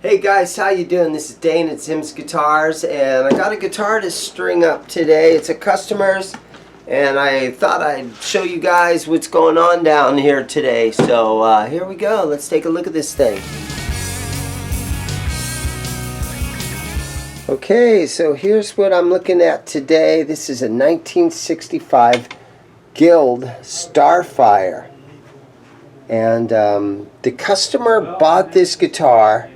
Hey guys, how you doing? This is Dane at ZIMM'S Guitars, and I got a guitar to string up today. It's a customer's, and I thought I'd show you guys what's going on down here today. So here we go. Let's take a look at this thing. Okay, so here's what I'm looking at today. This is a 1965 Guild Starfire, and the customer bought this guitar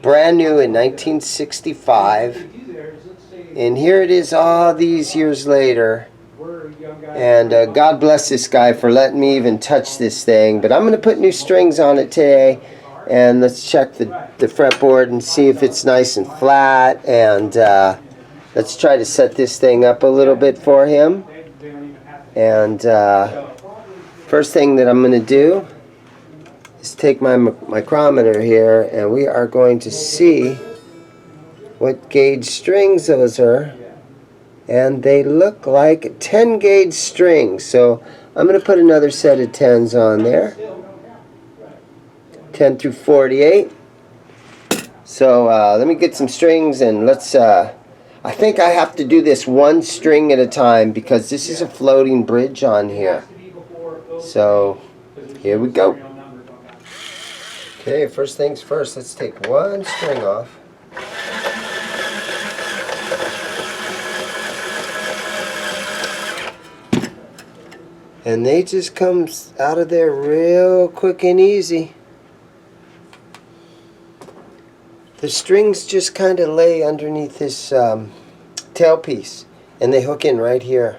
brand new in 1965, and here it is all these years later, and God bless this guy for letting me even touch this thing. But I'm going to put new strings on it today, and let's check the fretboard and see if it's nice and flat, and let's try to set this thing up a little bit for him. And first thing that I'm going to do is take my micrometer here, and we are going to see what gauge strings those are, and they look like 10 gauge strings. So I'm going to put another set of 10s on there, 10 through 48. So let me get some strings, and let's I think I have to do this one string at a time because this is a floating bridge on here. So here we go. Okay, first things first, let's take one string off. And they just come out of there real quick and easy. The strings just kind of lay underneath this tailpiece, and they hook in right here.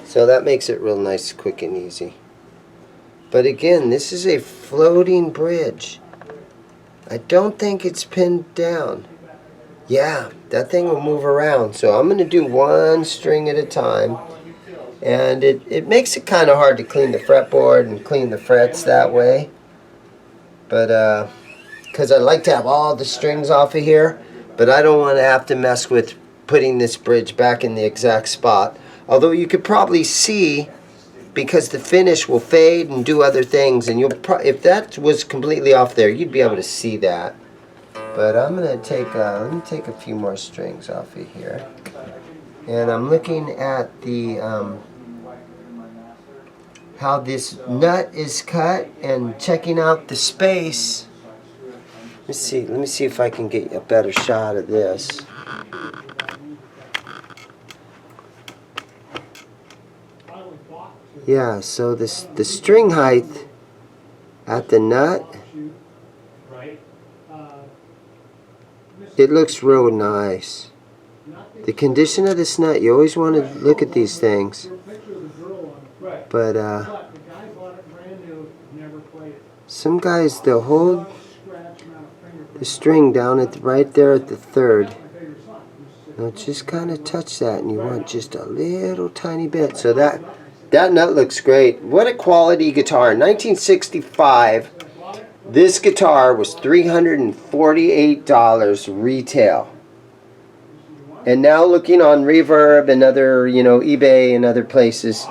So that makes it real nice, quick and easy. But again, this is a floating bridge. I don't think it's pinned down. Yeah, that thing will move around. So I'm going to do one string at a time. And it makes it kind of hard to clean the fretboard and clean the frets that way. But because I like to have all the strings off of here, but I don't want to have to mess with putting this bridge back in the exact spot. Although you could probably see, because the finish will fade and do other things, and you'll if that was completely off there, you'd be able to see that. But I'm gonna take let me take a few more strings off of here, and I'm looking at the how this nut is cut and checking out the space. Let me see if I can get a better shot of this. Yeah, so the string height at the nut, it looks real nice. The condition of this nut, you always want to look at these things. But some guys, they'll hold the string down at right there at the third. Now just kind of touch that, and you want just a little tiny bit. So that nut looks great. What a quality guitar. In 1965, this guitar was $348 retail. And now looking on Reverb and other, eBay and other places,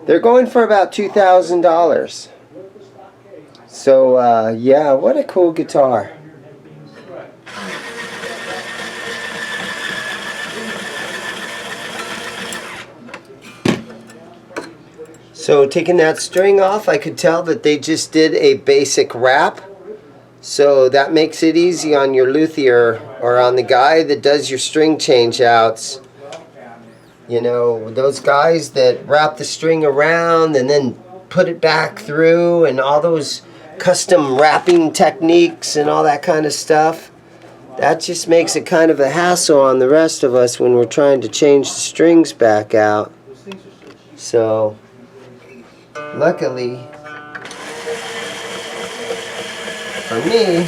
they're going for about $2,000. So, yeah, what a cool guitar. So taking that string off, I could tell that they just did a basic wrap. So that makes it easy on your luthier or on the guy that does your string change outs. Those guys that wrap the string around and then put it back through, and all those custom wrapping techniques and all that kind of stuff. That just makes it kind of a hassle on the rest of us when we're trying to change the strings back out. So luckily for me,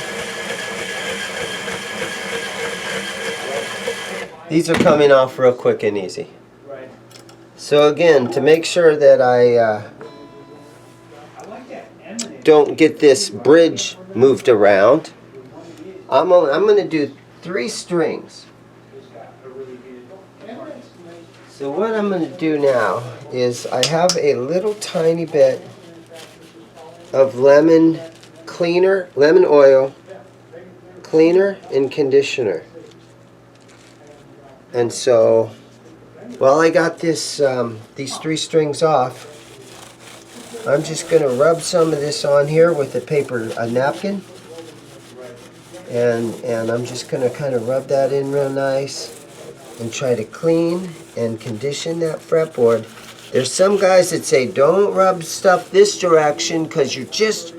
these are coming off real quick and easy. So again, to make sure that I don't get this bridge moved around, I'm going to do 3 strings. So what I'm going to do now is I have a little tiny bit of lemon oil cleaner and conditioner. And so, while I got this these 3 strings off, I'm just going to rub some of this on here with a napkin. And I'm just going to kind of rub that in real nice and try to clean and condition that fretboard. There's some guys that say don't rub stuff this direction because you're just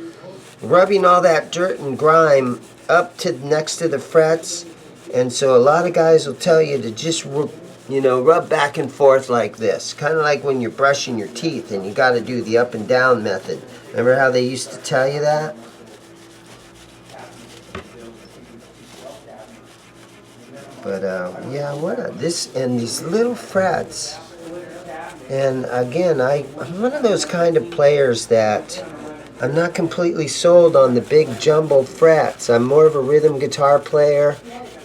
rubbing all that dirt and grime up to next to the frets. And so a lot of guys will tell you to just rub back and forth like this, kind of like when you're brushing your teeth and you got to do the up and down method. Remember how they used to tell you that? But yeah, this and these little frets. And again, I'm one of those kind of players that I'm not completely sold on the big jumbo frets. I'm more of a rhythm guitar player,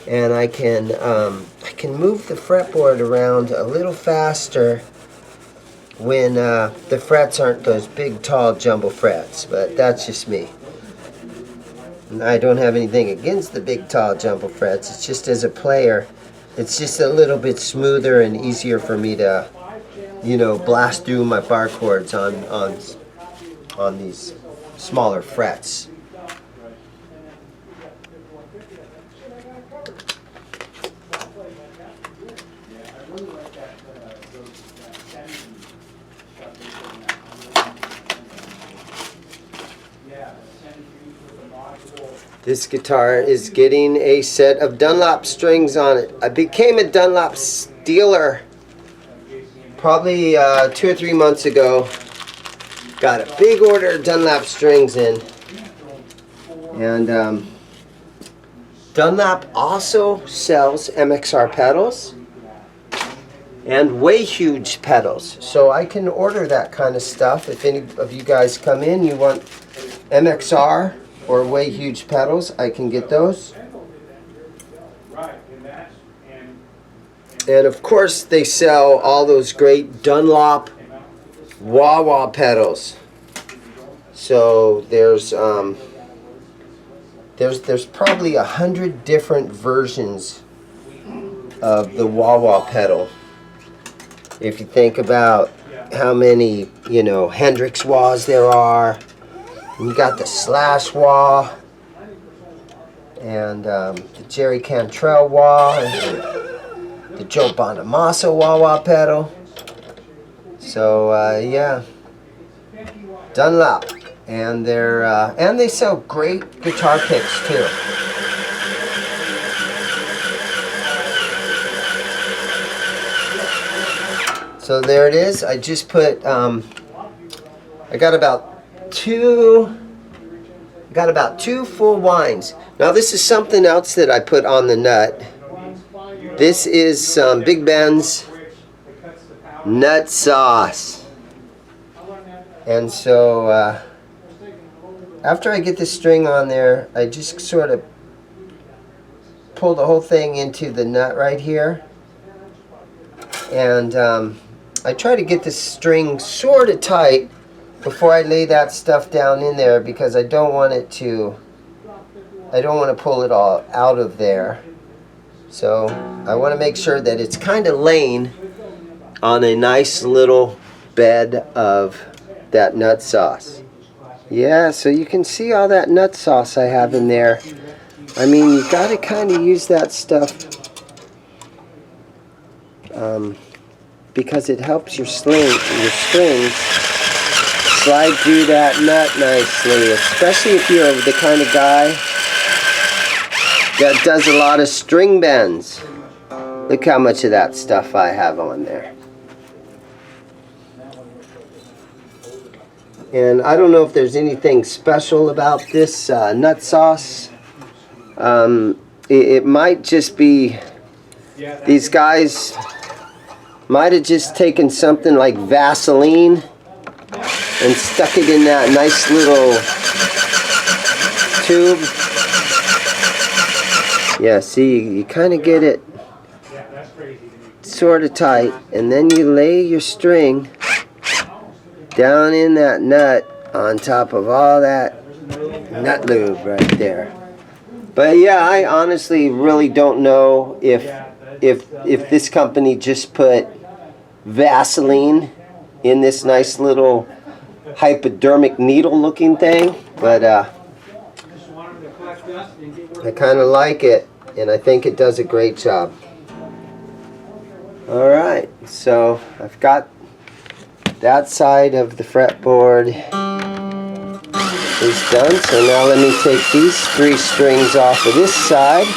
and I can move the fretboard around a little faster when the frets aren't those big, tall jumbo frets. But that's just me. And I don't have anything against the big, tall jumbo frets. It's just as a player, it's just a little bit smoother and easier for me to, blast through my bar chords on these smaller frets. This guitar is getting a set of Dunlop strings on it. I became a Dunlop dealer probably 2 or 3 months ago. Got a big order of Dunlop strings in. And Dunlop also sells MXR pedals and way huge pedals. So I can order that kind of stuff. If any of you guys come in, you want MXR or way huge pedals, I can get those. And of course they sell all those great Dunlop wah-wah pedals. So there's probably 100 different versions of the wah-wah pedal. If you think about how many, Hendrix wahs there are. You got the Slash wah, and the Jerry Cantrell wah, and the Joe Bonamassa wah-wah pedal. So yeah, Dunlop, and they sell great guitar picks too. So there it is. I just put I got about two full winds. Now this is something else that I put on the nut. This is some Big Ben's nut sauce. And so after I get the string on there, I just sort of pull the whole thing into the nut right here. And I try to get the string sort of tight before I lay that stuff down in there, because I don't want to pull it all out of there. So I want to make sure that it's kind of laying on a nice little bed of that nut sauce. Yeah, so you can see all that nut sauce I have in there. I mean, you got to kind of use that stuff because it helps your strings slide through that nut nicely, especially if you're the kind of guy that does a lot of string bends. Look how much of that stuff I have on there. And I don't know if there's anything special about this nut sauce. It might just be these guys might have just taken something like Vaseline and stuck it in that nice little tube. Yeah, see, you kind of get it sort of tight, and then you lay your string down in that nut on top of all that nut lube right there. But yeah, I honestly really don't know if this company just put Vaseline in this nice little hypodermic needle looking thing, but I kind of like it, and I think it does a great job. Alright, so I've got that side of the fretboard is done. So now let me take these 3 strings off of this side.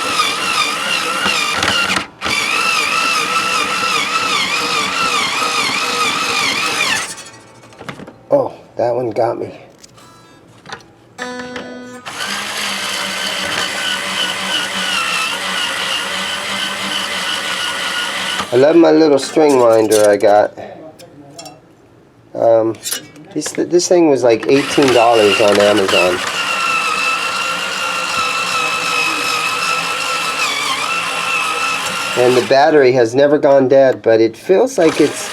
Oh, that one got me. I love my little string winder I got. This thing was like $18 on Amazon. And the battery has never gone dead, but it feels like it's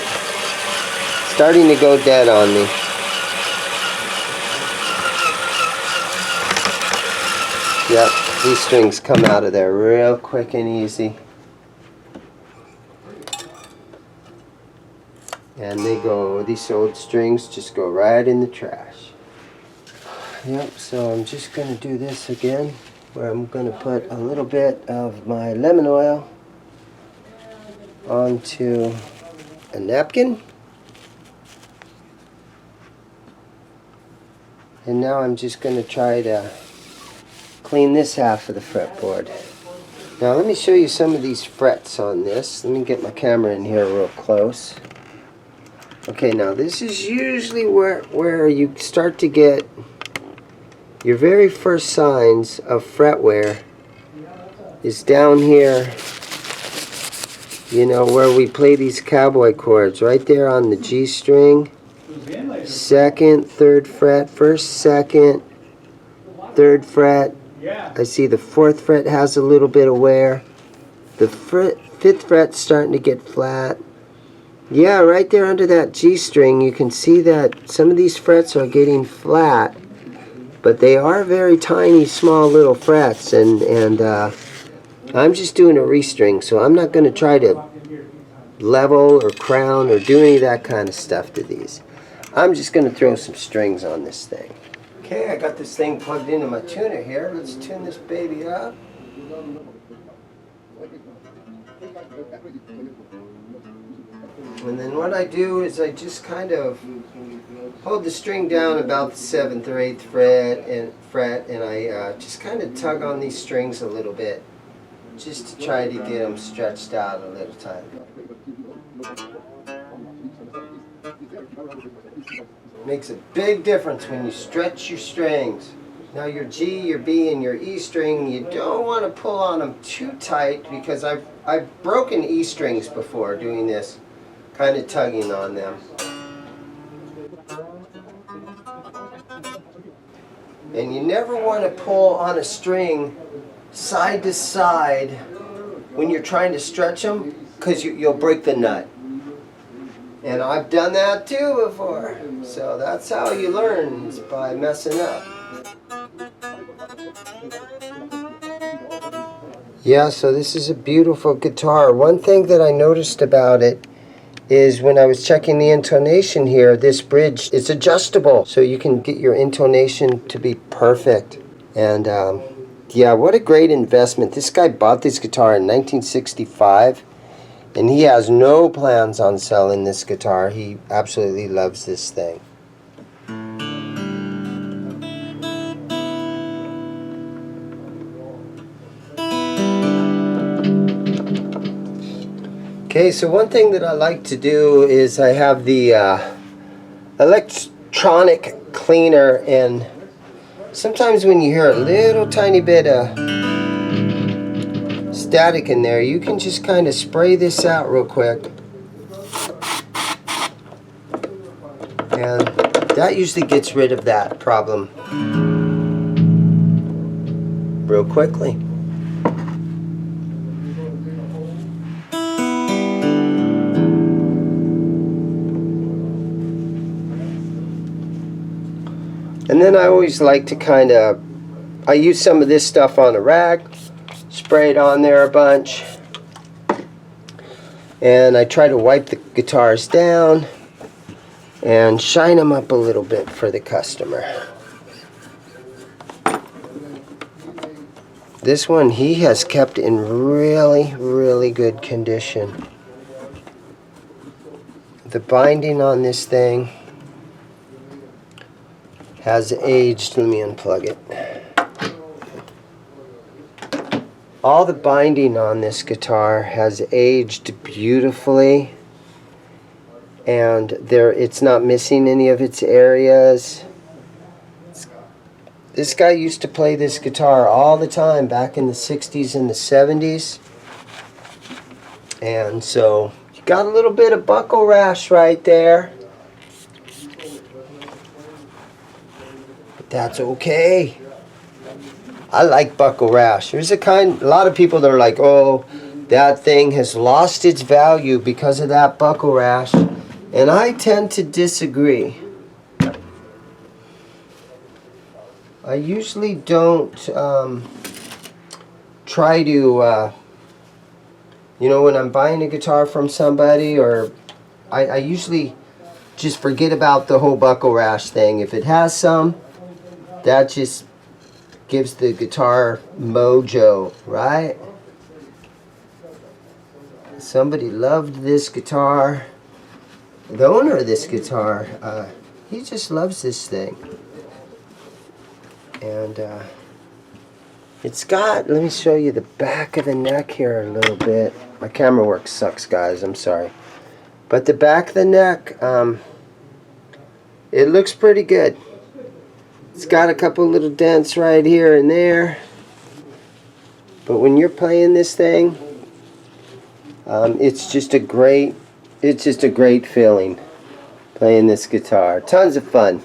starting to go dead on me. Yep, these strings come out of there real quick and easy. And they go, these old strings just go right in the trash. Yep, so I'm just going to do this again, where I'm going to put a little bit of my lemon oil onto a napkin. And now I'm just going to try to clean this half of the fretboard. Now let me show you some of these frets on this. Let me get my camera in here real close. Okay, now this is usually where you start to get your very first signs of fret wear is down here, you know, where we play these cowboy chords, right there on the G string. 2nd, 3rd fret, 1st, 2nd, 3rd fret. I see the 4th fret has a little bit of wear. The 5th fret's starting to get flat. Yeah, right there under that G string, you can see that some of these frets are getting flat, but they are very tiny, small little frets, and I'm just doing a restring, so I'm not going to try to level or crown or do any of that kind of stuff to these. I'm just going to throw some strings on this thing. Okay, I got this thing plugged into my tuner here. Let's tune this baby up. And then what I do is I just kind of hold the string down about the 7th or 8th fret, and I just kind of tug on these strings a little bit, just to try to get them stretched out a little time. Makes a big difference when you stretch your strings. Now your G, your B, and your E string, you don't want to pull on them too tight, because I've broken E strings before doing this, kind of tugging on them. And you never want to pull on a string side to side when you're trying to stretch them, because you'll break the nut. And I've done that too before. So that's how you learn, is by messing up. Yeah, so this is a beautiful guitar. One thing that I noticed about it is when I was checking the intonation here, this bridge is adjustable, so you can get your intonation to be perfect. And yeah, what a great investment. This guy bought this guitar in 1965, and he has no plans on selling this guitar. He absolutely loves this thing. Okay, so one thing that I like to do is I have the electronic cleaner, and sometimes when you hear a little tiny bit of static in there, you can just kind of spray this out real quick, and that usually gets rid of that problem real quickly. And then I always like to kind of I use some of this stuff on a rag, spray it on there a bunch, and I try to wipe the guitars down and shine them up a little bit for the customer. This one he has kept in really, really good condition. The binding on this thing has aged. Let me unplug it. All the binding on this guitar has aged beautifully, and it's not missing any of its areas. This guy used to play this guitar all the time back in the 60s and the 70s. And so you got a little bit of buckle rash right there. But that's okay. I like buckle rash. There's a lot of people that are like, oh, that thing has lost its value because of that buckle rash. And I tend to disagree. I usually don't try to, when I'm buying a guitar from somebody, or I usually just forget about the whole buckle rash thing. If it has some, that just gives the guitar mojo, right? Somebody loved this guitar. The owner of this guitar, he just loves this thing. And it's got, let me show you the back of the neck here a little bit. My camera work sucks, guys, I'm sorry. But the back of the neck, it looks pretty good. It's got a couple little dents right here and there. But when you're playing this thing, it's just a great feeling playing this guitar. Tons of fun.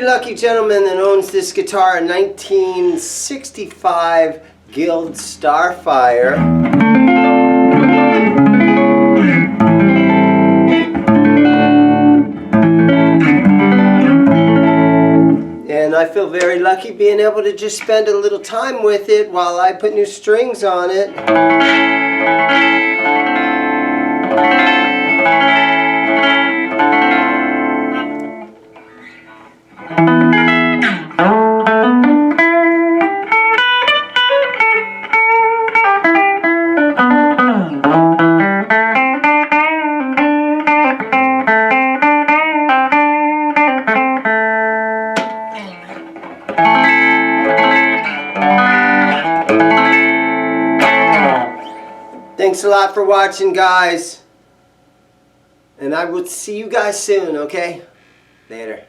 Lucky gentleman that owns this guitar, a 1965 Guild Starfire. And I feel very lucky being able to just spend a little time with it while I put new strings on it. Thanks a lot for watching, guys. And I will see you guys soon, okay? Later.